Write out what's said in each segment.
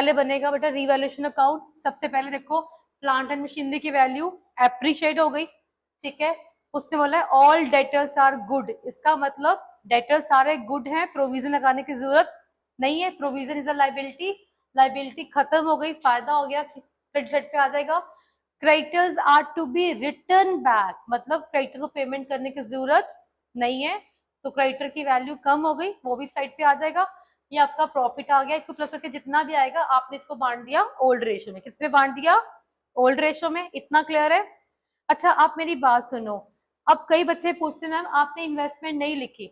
पहले बनेगा बेटा रिवैल्यूएशन अकाउंट। सबसे पहले देखो प्लांट एंड मशीनरी की वैल्यू एप्रिशिएट हो गई, ठीक है। उसने बोला है ऑल डेटर्स आर गुड, इसका मतलब डेटर्स सारे गुड हैं, प्रोविजन लगाने की जरूरत नहीं है। Provision is a liability, liability खत्म हो गई, फायदा हो गया, क्रेडिट साइड पे आ जाएगा। Creditors are to be return back, मतलब क्रेडिटर्स को पेमेंट करने की जरूरत नहीं है, तो क्रेडिटर की वैल्यू कम हो गई, वो भी साइड पे आ जाएगा। ये आपका प्रॉफिट आ गया, इसको प्लस करके जितना भी आएगा आपने इसको बांट दिया ओल्ड रेशियो में। किसमें बांट दिया? ओल्ड रेशियो में। इतना क्लियर है? अच्छा आप मेरी बात सुनो, अब कई बच्चे पूछते हैं मैम आपने इन्वेस्टमेंट नहीं लिखी।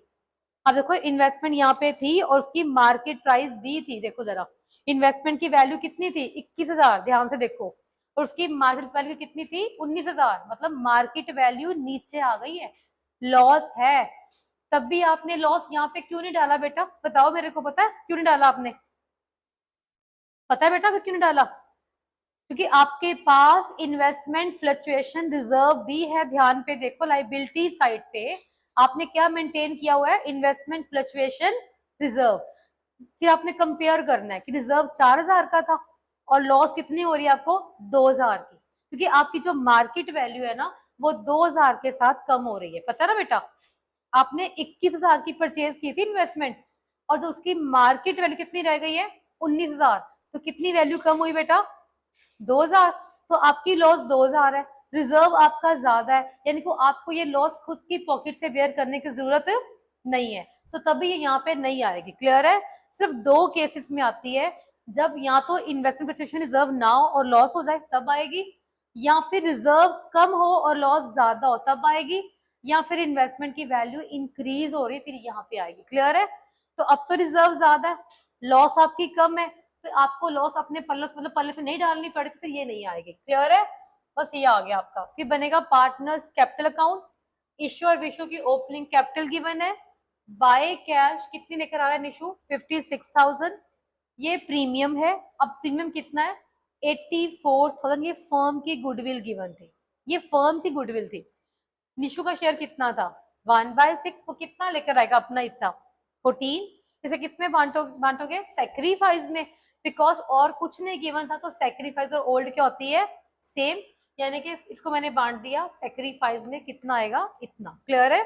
अब देखो इन्वेस्टमेंट यहाँ पे थी और उसकी मार्केट प्राइस भी थी, देखो जरा इन्वेस्टमेंट की वैल्यू कितनी थी 21,000, ध्यान से देखो, और उसकी मार्केट वैल्यू कितनी थी 19,000, मतलब मार्केट वैल्यू नीचे आ गई है, लॉस है। तब भी आपने लॉस यहाँ पे क्यों नहीं डाला बेटा? बताओ मेरे को, पता है क्यों नहीं डाला आपने? पता है बेटा क्यों नहीं डाला? क्योंकि आपके पास इन्वेस्टमेंट फ्लक्चुएशन रिजर्व भी है। ध्यान पे देखो लाइबिलिटी साइड पे आपने क्या मेंटेन किया हुआ है? Investment fluctuation reserve. फिर आपने कंपेयर करना है कि रिजर्व 4,000 का था और लॉस कितनी हो रही है आपको 2,000 की, क्योंकि आपकी जो मार्केट वैल्यू है ना वो 2,000 के साथ कम हो रही है। पता ना बेटा, आपने 21,000 की परचेज की थी इन्वेस्टमेंट और जो उसकी मार्केट वैल्यू कितनी रह गई है 19,000, तो कितनी वैल्यू कम हुई बेटा? 2,000। तो आपकी लॉस 2,000 है, रिजर्व आपका ज्यादा है, यानी कि आपको ये लॉस खुद की पॉकेट से बेयर करने की जरूरत नहीं है, तो तभी ये यहाँ पे नहीं आएगी। क्लियर है? सिर्फ दो केसेस में आती है, जब या तो इन्वेस्टमेंट फ्लक्चुएशन रिजर्व ना हो और लॉस हो जाए तब आएगी, या फिर रिजर्व कम हो और लॉस ज्यादा हो तब आएगी, या फिर इन्वेस्टमेंट की वैल्यू इंक्रीज हो रही फिर यहाँ पे आएगी। क्लियर है? तो अब तो रिजर्व ज्यादा है, लॉस आपकी कम है, तो आपको लॉस अपने पल्ले मतलब पल्ले से नहीं डालनी पड़ेगी, फिर ये नहीं आएगी। क्लियर है? बस ये आ गया आपका। फिर बनेगा पार्टनर्स कैपिटल अकाउंट, इश्यू और विशु की ओपनिंग कैपिटल गिवन है, बाय कैश कितनी लेकर आ रहा है निशु 56,000, ये प्रीमियम है। अब प्रीमियम कितना है 84,000, ये फर्म की गुडविल गिवन थी, ये फर्म की गुडविल थी। निशु का शेयर कितना था 1/6, वो कितना लेकर आएगा अपना हिस्सा 14, इसे किसमें बांटोगे सेक्रीफाइस में, बिकॉज और कुछ नहीं गिवन था, तो सेक्रीफाइस और ओल्ड क्या होती है सेम, यानी कि इसको मैंने बांट दिया सेक्रीफाइस में, कितना आएगा इतना। क्लियर है?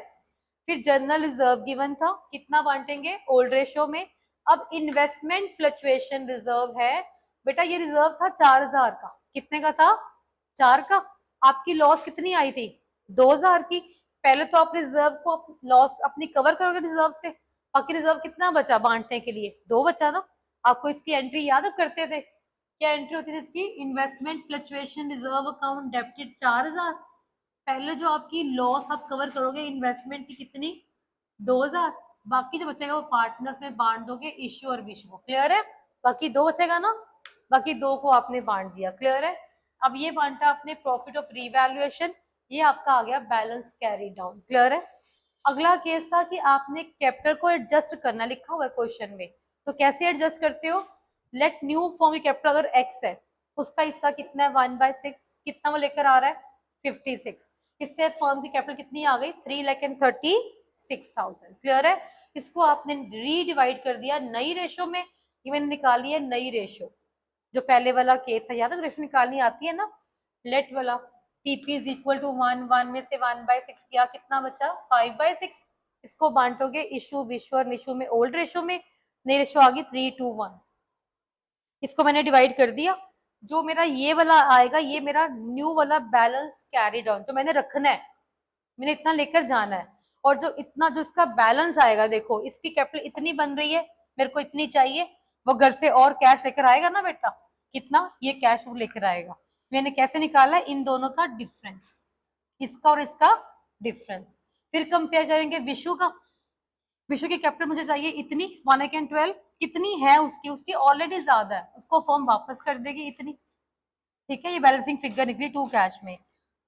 फिर जनरल रिजर्व गिवन था, कितना बांटेंगे ओल्ड रेशियो में। अब इन्वेस्टमेंट फ्लक्चुएशन रिजर्व है बेटा, ये रिजर्व था 4,000 का, कितने का था 4 का, आपकी लॉस कितनी आई थी 2,000 की। पहले तो आप रिजर्व को लॉस अपनी कवर करोगे रिजर्व से, बाकी रिजर्व कितना बचा बांटने के लिए 2 बचा ना। आपको इसकी एंट्री याद करते थे, क्या एंट्री होती थी इसकी? Investment fluctuation reserve account debited 4,000, पहले जो आपकी लॉस आप कवर करोगे इन्वेस्टमेंट की कितनी 2,000, बाकी जो बचेगा वो पार्टनर्स में बांट दोगे इश्यू और विशु को। क्लियर है? बाकी 2 बचेगा ना, बाकी 2 को आपने बांट दिया। क्लियर है? अब ये बांटा आपने प्रॉफिट ऑफ रीवैल्यूएशन, ये आपका आ गया बैलेंस कैरी डाउन। क्लियर है? अगला केस था कि आपने कैपिटल को एडजस्ट करना, लिखा हुआ है क्वेश्चन में, तो कैसे एडजस्ट करते हो? लेट न्यू फॉर्म की कैपिटल अगर एक्स है, उसका हिस्सा कितना है 1/6, कितना वो लेकर आ रहा है 56, इससे फर्म की कैपिटल कितनी आ गई 3,36,000। क्लियर है? इसको आपने रीडिवाइड कर दिया नई रेशो में, ये मैंने निकाली है नई रेशो, जो पहले वाला केस था याद है, रेशो निकालनी आती है ना, लेट वाला टीपी इज इक्वल टू 1 में से 1/6 किया, कितना बचा 5/6, इसको बांटोगे इशू विशु और निशु में ओल्ड रेशो में, नई रेशो आ गई 3:1, इसको मैंने डिवाइड कर दिया। जो मेरा ये वाला आएगा ये मेरा न्यू वाला बैलेंस कैरी डाउन, जो मैंने रखना है, मैंने इतना लेकर जाना है, और जो इतना जो इसका बैलेंस आएगा, देखो इसकी कैपिटल इतनी बन रही है, मेरे को इतनी चाहिए, वो घर से और कैश लेकर आएगा ना बेटा, कितना ये कैश वो लेकर आएगा। मैंने कैसे निकाला है? इन दोनों का डिफरेंस, इसका और इसका डिफरेंस। फिर कंपेयर करेंगे विशु का, विशु की कैपिटल मुझे चाहिए इतनी 112, कितनी है उसकी? उसकी ऑलरेडी ज्यादा है, उसको फर्म वापस कर देगी इतनी। ठीक है, ये बैलेंसिंग फिगर निकली 2 कैश में,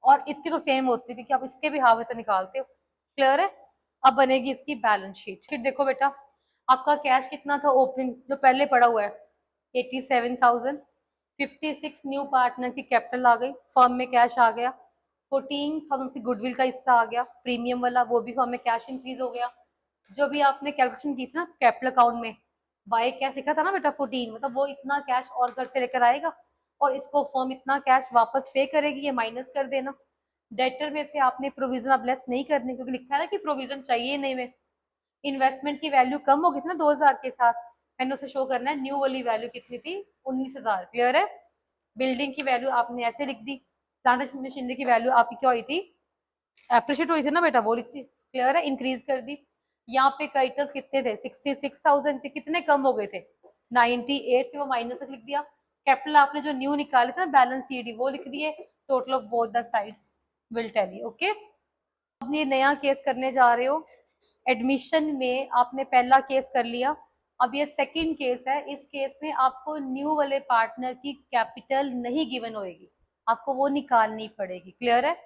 और इसकी तो सेम होती है क्योंकि आप इसके भी हाफ तो निकालते हो। क्लियर है? अब बनेगी इसकी बैलेंस शीट। फिर देखो बेटा आपका कैश कितना था ओपनिंग जो पहले पड़ा हुआ है 87,000, 56 न्यू पार्टनर की कैपिटल आ गई, फर्म में कैश आ गया, 14,000 की गुडविल का हिस्सा आ गया प्रीमियम वाला, वो भी फर्म में कैश इंक्रीज हो गया। जो भी आपने कैलकुलेशन की थी ना कैपिटल अकाउंट में, बाय कैश लिखा था ना बेटा 14, मतलब वो इतना कैश और घर से लेकर आएगा और इसको फर्म इतना कैश वापस पे करेगी, ये माइनस कर देना। डेटर में से आपने प्रोविजन अब लेस नहीं करनी, क्योंकि लिखा है ना कि प्रोविजन चाहिए नहीं में। इन्वेस्टमेंट की वैल्यू कम हो गई थी ना 2000 के साथ, मैंने उसे शो करना है न्यू वाली वैल्यू कितनी थी, 19,000। क्लियर है। बिल्डिंग की वैल्यू आपने ऐसे लिख दी, प्लांट मशीनरी की वैल्यू आपकी क्या हुई थी, एप्रिशिएट हुई थी ना बेटा, वो लिखती। क्लियर है, इंक्रीज कर दी। यहाँ पे क्रेडिटर्स कितने थे, 66,000 थे, कितने कम हो गए थे, 98 से वो माइनस लिख दिया। कैपिटल आपने जो न्यू निकाले थे ना बैलेंस शीट, वो लिख दिए। Total of both the sides will tell you. Okay, अब ये नया केस करने जा रहे हो। एडमिशन में आपने पहला केस कर लिया, अब ये सेकंड केस है। इस केस में आपको न्यू वाले पार्टनर की कैपिटल नहीं गिवन होएगी, आपको वो निकालनी पड़ेगी। क्लियर है।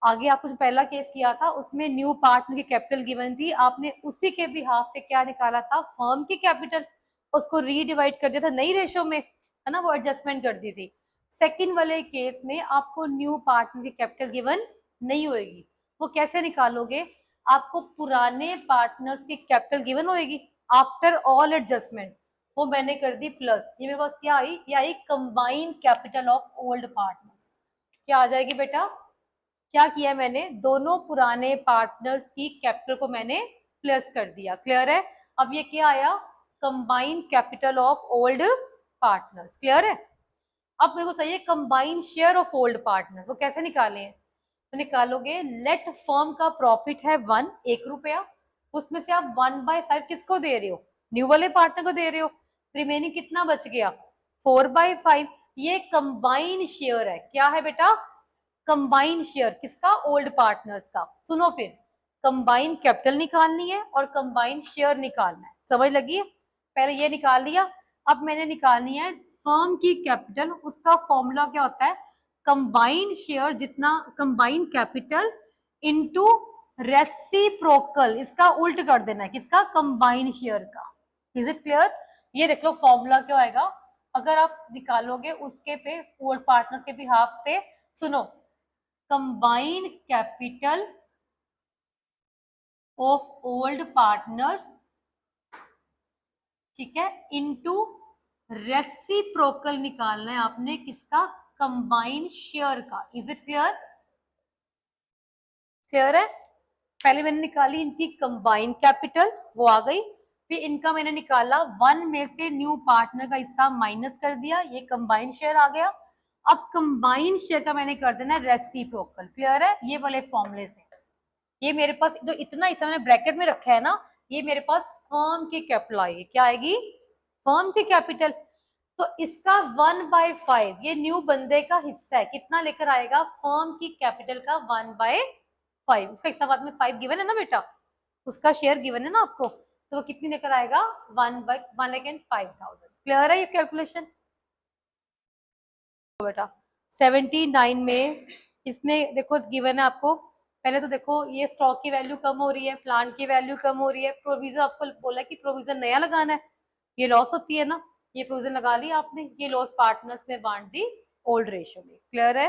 आगे आपको जो पहला केस किया था उसमें न्यू पार्टनर की कैपिटल गिवन थी, आपने उसी के बिहाफ पे क्या निकाला था, फर्म की कैपिटल, उसको रीडिवाइड कर दिया था नई रेशो में, है ना, वो एडजस्टमेंट कर दी थी। सेकंड वाले केस में आपको न्यू पार्टनर की कैपिटल गिवन नहीं होएगी, वो कैसे निकालोगे, आपको पुराने पार्टनर्स की कैपिटल गिवन होएगी आफ्टर ऑल एडजस्टमेंट, वो मैंने कर दी प्लस, ये मेरे पास क्या आई, ये आई combined capital of old partners. क्या आ जाएगी बेटा, क्या किया मैंने, दोनों पुराने पार्टनर्स की कैपिटल को मैंने प्लस कर दिया। क्लियर है। अब ये क्या आया, combined capital of old partners. Clear है। अब मेरे को चाहिए combined share of old partner, वो कैसे निकाले, तो निकालोगे, लेट फर्म का प्रॉफिट है 1, 1 रुपया, उसमें से आप 1/5 किसको दे रहे हो, न्यू वाले पार्टनर को दे रहे हो, रिमेनिंग कितना बच गया, 4/5। ये कंबाइंड शेयर है, क्या है बेटा, कंबाइंड शेयर, किसका, ओल्ड पार्टनर्स का। सुनो फिर, कंबाइंड कैपिटल निकालनी है और कंबाइंड शेयर निकालना है, समझ लगी है। पहले ये निकाल लिया, अब मैंने निकालनी है फर्म की कैपिटल, उसका फॉर्मूला क्या होता है, कंबाइंड शेयर जितना कंबाइंड कैपिटल इनटू रेसिप्रोकल, इसका उल्ट कर देना है, किसका, कंबाइंड शेयर का। Is it clear. ये देख लो फॉर्मूला क्या होएगा, अगर आप निकालोगे उसके पे ओल्ड पार्टनर्स के बिहाफ पे, सुनो, combined capital of old partners, ठीक है, इनटू रेसिप्रोकल निकालना है आपने, किसका, कंबाइंड शेयर का। इज इट क्लियर, क्लियर है। पहले मैंने निकाली इनकी कंबाइंड कैपिटल, वो आ गई, फिर इनका मैंने निकाला 1 में से न्यू पार्टनर का हिस्सा माइनस कर दिया, ये कंबाइंड शेयर आ गया। अब कंबाइंड शेयर का मैंने कर देना रेसिप्रोकल। क्लियर है, ये वाले फॉर्मूले से। ये मेरे पास जो इतना हिस्सा मैंने ब्रैकेट में रखा है ना, ये मेरे पास फर्म की कैपिटल आएगी, क्या आएगी, फर्म की कैपिटल। तो इसका 1/5 ये न्यू बंदे का हिस्सा है, कितना लेकर आएगा, फर्म की कैपिटल का 1/5, उसका हिस्सा बाद में 5 गिवन है ना बेटा, उसका शेयर गिवन है ना आपको, तो वो कितनी लेकर आएगा, 1/1,05,000। क्लियर है ये कैलकुलेशन बेटा। 79 में इसमें देखो गिवन है आपको, पहले तो देखो ये स्टॉक की वैल्यू कम हो रही है, प्लांट की वैल्यू कम हो रही है, प्रोविजन आपको बोला कि प्रोविजन नया लगाना है, ये लॉस होती है ना, ये प्रोविजन लगा ली आपने, ये लॉस पार्टनर्स में बांट दी ओल्ड रेशियो में। क्लियर है।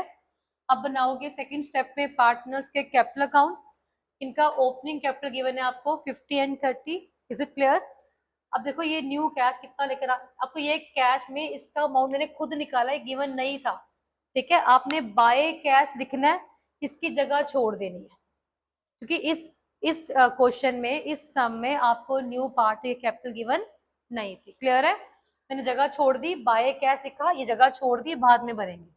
अब बनाओगे सेकंड स्टेप में पार्टनर्स के कैपिटल अकाउंट, इनका ओपनिंग कैपिटल गिवन है आपको 50 एंड 30। Is it clear. अब देखो ये न्यू कैश कितना लेकर आपको, ये कैश में इसका अमाउंट मैंने खुद निकाला है, गिवन नहीं था, ठीक है, आपने बाय कैश लिखना है, इसकी जगह छोड़ देनी है, क्योंकि इस क्वेश्चन में, इस सम में आपको न्यू पार्टी कैपिटल गिवन नहीं थी। क्लियर है, मैंने जगह छोड़ दी, बाय कैश लिखा, ये जगह छोड़ दी, बाद में भरेंगे।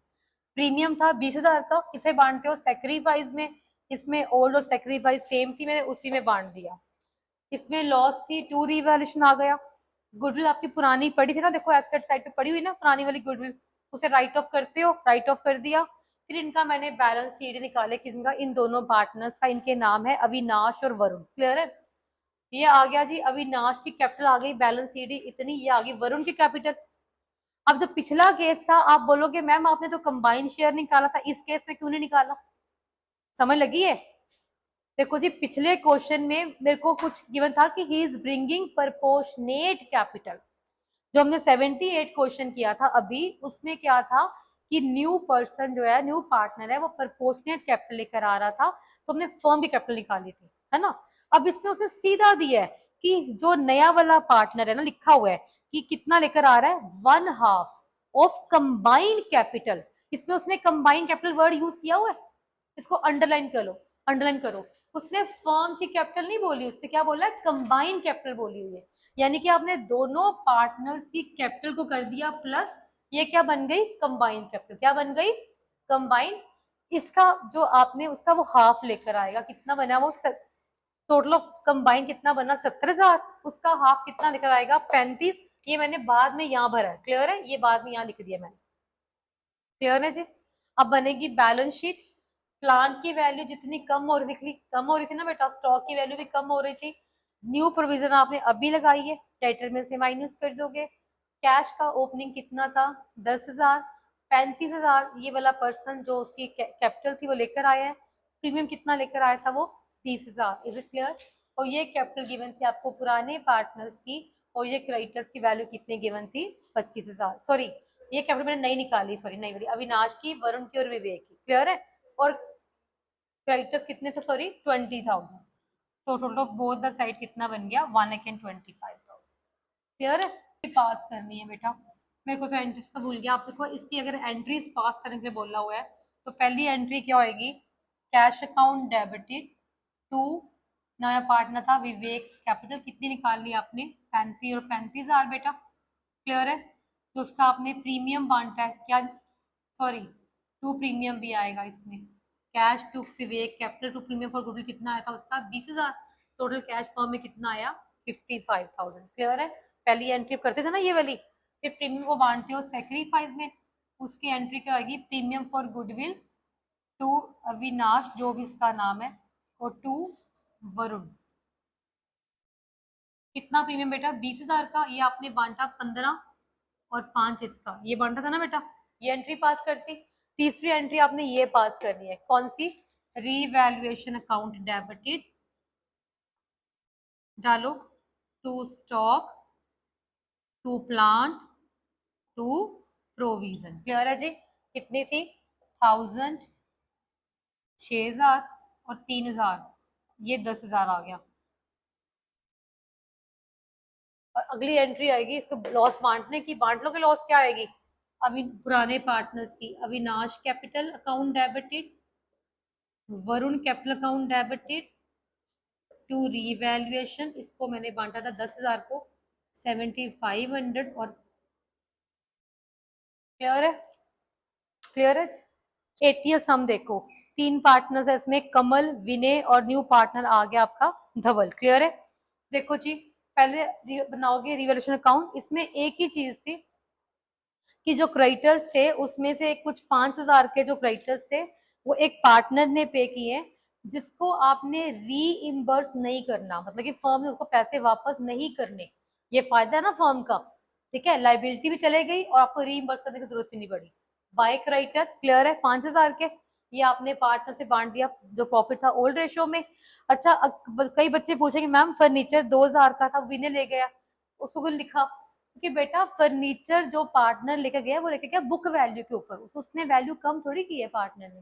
प्रीमियम था 20,000 का, किसे बांटते हो, सेक्रीफाइस में, इसमें ओल्ड और सेक्रीफाइस सेम थी, मैंने उसी में बांट दिया। इसमें लॉस थी, टू रिवैल्यूएशन आ गया। गुडविल आपकी पुरानी पड़ी थी ना, देखो एसेट साइड पे पड़ी हुई ना पुरानी वाली गुडविल, उसे राइट ऑफ करते हो, राइट ऑफ कर दिया। फिर इनका मैंने बैलेंस शीट निकाले, किसका, इन दोनों पार्टनर्स का, इनके नाम है अविनाश और वरुण। क्लियर है, ये आ गया जी, अविनाश की कैपिटल आ गई, बैलेंस शीट इतनी, ये आ गई वरुण की कैपिटल। अब जो पिछला केस था, आप बोलोगे मैम आपने तो कंबाइंड शेयर निकाला था, इस केस में क्यों नहीं निकाला, समझ लगी है। देखो जी, पिछले क्वेश्चन में मेरे को कुछ गिवन था कि he is bringing proportionate capital, जो हमने 78 क्वेश्चन किया था अभी, उसमें क्या था कि न्यू पर्सन जो है, न्यू पार्टनर है, वो प्रपोर्शनेट कैपिटल लेकर आ रहा था, तो हमने फर्म की कैपिटल निकाली थी, है ना। अब इसमें उसने सीधा दिया है कि जो नया वाला पार्टनर है ना, लिखा हुआ है कि कितना लेकर आ रहा है, 1/2 ऑफ कंबाइंड कैपिटल। इसमें उसने कंबाइंड कैपिटल वर्ड यूज किया हुआ है, इसको अंडरलाइन कर लो, अंडरलाइन करो। उसने फर्म की कैपिटल नहीं बोली, उसने क्या बोला है, कंबाइंड कैपिटल बोली हुई है। यानी कि आपने दोनों पार्टनर्स की कैपिटल को कर दिया प्लस, ये क्या बन गई, कंबाइंड कैपिटल। क्या बन गई, कंबाइंड। इसका जो आपने उसका वो हाफ लेकर आएगा, कितना बना वो, टोटल ऑफ कंबाइन कितना बना, 70,000। उसका हाफ कितना लेकर आएगा, 35। ये मैंने बाद में यहाँ भरा है, क्लियर है, ये बाद में यहाँ लिख दिया मैंने, क्लियर है जी। अब बनेगी बैलेंस शीट। प्लांट की वैल्यू जितनी कम हो रही थी ना बेटा, स्टॉक की वैल्यू भी कम हो रही थी। न्यू प्रोविजन आपने अभी लगाई है, डेटर में से माइनस कर दोगे। कैश का ओपनिंग कितना था, 10,000। 35,000 ये वाला पर्सन जो उसकी कैपिटल थी वो लेकर आया है। प्रीमियम कितना लेकर आया था वो, 30,000। Is it clear. और ये कैपिटल गिवन थी आपको पुराने पार्टनर्स की, और ये क्रेडिटर्स की वैल्यू कितनी गिवन थी, 25,000। सॉरी, ये कैपिटल मैंने नई निकाली, सॉरी नई वाली, अविनाश की, वरुण की और विवेक की, क्लियर है। और क्रेडिटर्स कितने थे, सॉरी 20,000। तो total of both the side कितना बन गया, 1,25,000। क्लियर है। पास करनी है बेटा, मेरे को तो एंट्रीज का भूल गया। आप देखो इसकी अगर एंट्रीज पास करने के लिए बोला हुआ है, तो पहली एंट्री क्या होगी, कैश अकाउंट डेबिटेड टू, नया पार्टनर था विवेक्स कैपिटल, कितनी निकाल ली आपने, 35 और 35,000 बेटा, क्लियर है। तो उसका आपने प्रीमियम बांटा है क्या, सॉरी टू प्रीमियम भी आएगा इसमें। Cash to Vivek capital to premium for goodwill कितना आया था उसका, 20,000। टोटल कैश फॉर्म में कितना आया, 55,000, क्लियर है। पहली एंट्री करते थे ना ये वाली, फिर प्रीमियम को बांटते हो सेक्रीफाइस में, उसकी एंट्री क्या होगी, premium for goodwill to Avinash जो भी उसका नाम है, और टू वरुण। कितना प्रीमियम बेटा, 20,000 का, ये आपने बांटा 15 और 5 इसका, ये बांटा था ना बेटा, ये एंट्री पास करती। तीसरी एंट्री आपने ये पास करनी है, कौन सी, रीवैल्यूएशन अकाउंट डेबिटेड, डालो, to stock, to plant, to provision, clear है जी। कितनी थी, 1000, 6,000 और 3,000, ये 10,000 आ गया। और अगली एंट्री आएगी इसको लॉस बांटने की, बांट लो कि लॉस क्या आएगी, अभी पुराने पार्टनर्स की, Avinash capital account debited, Varun capital account debited to revaluation, इसको मैंने बांटा था 10,000 को, 7,500 और, क्लियर है, क्लियर है। 80 सम देखो, 3 पार्टनर्स है इसमें, कमल, विनय और न्यू पार्टनर आ गया आपका धवल, क्लियर है। देखो जी, पहले बनाओगे रिवैल्यूएशन अकाउंट, इसमें एक ही चीज थी कि जो क्रेडिटर्स थे उसमें से कुछ 5,000 के जो क्रेडिटर्स थे वो एक पार्टनर ने पे किए, जिसको आपने रीइम्बर्स नहीं करना, मतलब कि फर्म ने उसको पैसे वापस नहीं करने। ये फायदा है ना फर्म का, ठीक है, लाइबिलिटी भी चले गई और आपको रीइम्बर्स करने की जरूरत भी नहीं पड़ी। बाय क्रेडिटर, क्लियर है, 5,000 के, ये आपने पार्टनर से बांट दिया, जो प्रॉफिट था ओल्ड रेशियो में। अच्छा, कई बच्चे पूछेंगे मैम फर्नीचर 2,000 का था, विनय ले गया, उसको क्यों लिखा, क्योंकि बेटा फर्नीचर जो पार्टनर लेके गया वो लेके गया बुक वैल्यू के ऊपर, तो उसने वैल्यू कम थोड़ी की है पार्टनर ने।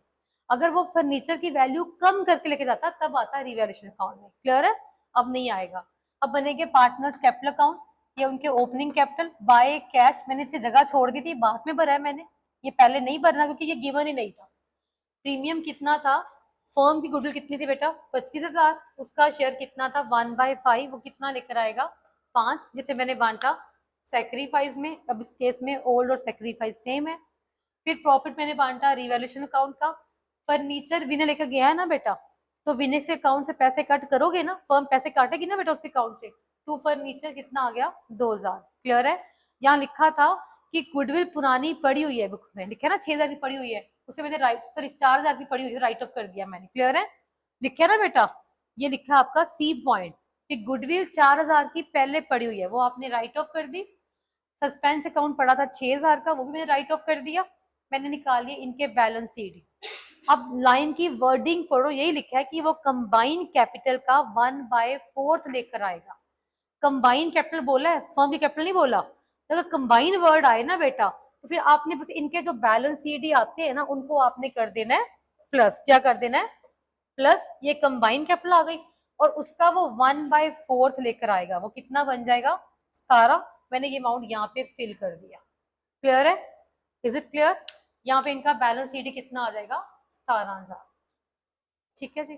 अगर वो फर्नीचर की वैल्यू कम करके लेके जाता तब आता है रिवैल्यूएशन अकाउंट में, क्लियर है। अब नहीं आएगा। अब बनेंगे पार्टनर्स कैपिटल अकाउंट, ये उनके ओपनिंग कैपिटल बाय कैश, मैंने इसे जगह छोड़ दी थी, बाद में भरा है मैंने, ये पहले नहीं भरना क्योंकि ये गिवन ही नहीं था। प्रीमियम कितना था, फर्म की गुडविल कितनी थी बेटा, 25,000, उसका शेयर कितना था, 1/5, वो कितना लेकर आएगा, 5, जिसे मैंने बांटा सेक्रीफाइस में। अब इस केस में ओल्ड और सेक्रीफाइस सेम है। फिर प्रॉफिट मैंने बांटा रिवैल्यूएशन अकाउंट का। फर्नीचर विनय लेकर गया है ना बेटा, तो विनय से अकाउंट से पैसे कट करोगे ना, फर्म पैसे काटेगी ना बेटा उसके अकाउंट से, टू फर्नीचर कितना आ गया, 2,000, क्लियर है। यहाँ लिखा था कि गुडविल पुरानी पड़ी हुई है बुक्स में, लिखा ना 6,000 की पड़ी हुई है, उसे मैंने राइट, सॉरी 4,000 की पड़ी हुई है, राइट ऑफ कर दिया मैंने, क्लियर है। लिखा ना बेटा, ये लिखा आपका सी पॉइंट कि गुडविल 4,000 की पहले पड़ी हुई है, वो आपने राइट ऑफ कर दी। सस्पेंस अकाउंट पड़ा था 6,000 का, वो भी मैंने राइट ऑफ कर दिया। मैंने निकाली इनके बैलेंस शीट। अब लाइन की वर्डिंग पढ़ो, यही लिखा है कि वो कंबाइंड कैपिटल का 1/4 लेकर आएगा। कंबाइंड कैपिटल बोला है, फर्म की कैपिटल नहीं बोला। तो अगर कंबाइंड वर्ड आए ना बेटा, तो फिर आपने बस इनके जो बैलेंस शीट ही आते हैं ना, उनको आपने कर देना है प्लस, क्या कर देना है, प्लस। ये कंबाइंड कैपिटल आ गई, और उसका वो 1/4 लेकर आएगा, वो कितना बन जाएगा 17। मैंने ये अमाउंट यहाँ पे फिल कर दिया। क्लियर है? Is it clear? यहाँ पे इनका बैलेंस ईडी कितना आ जाएगा 17,000। ठीक है जी।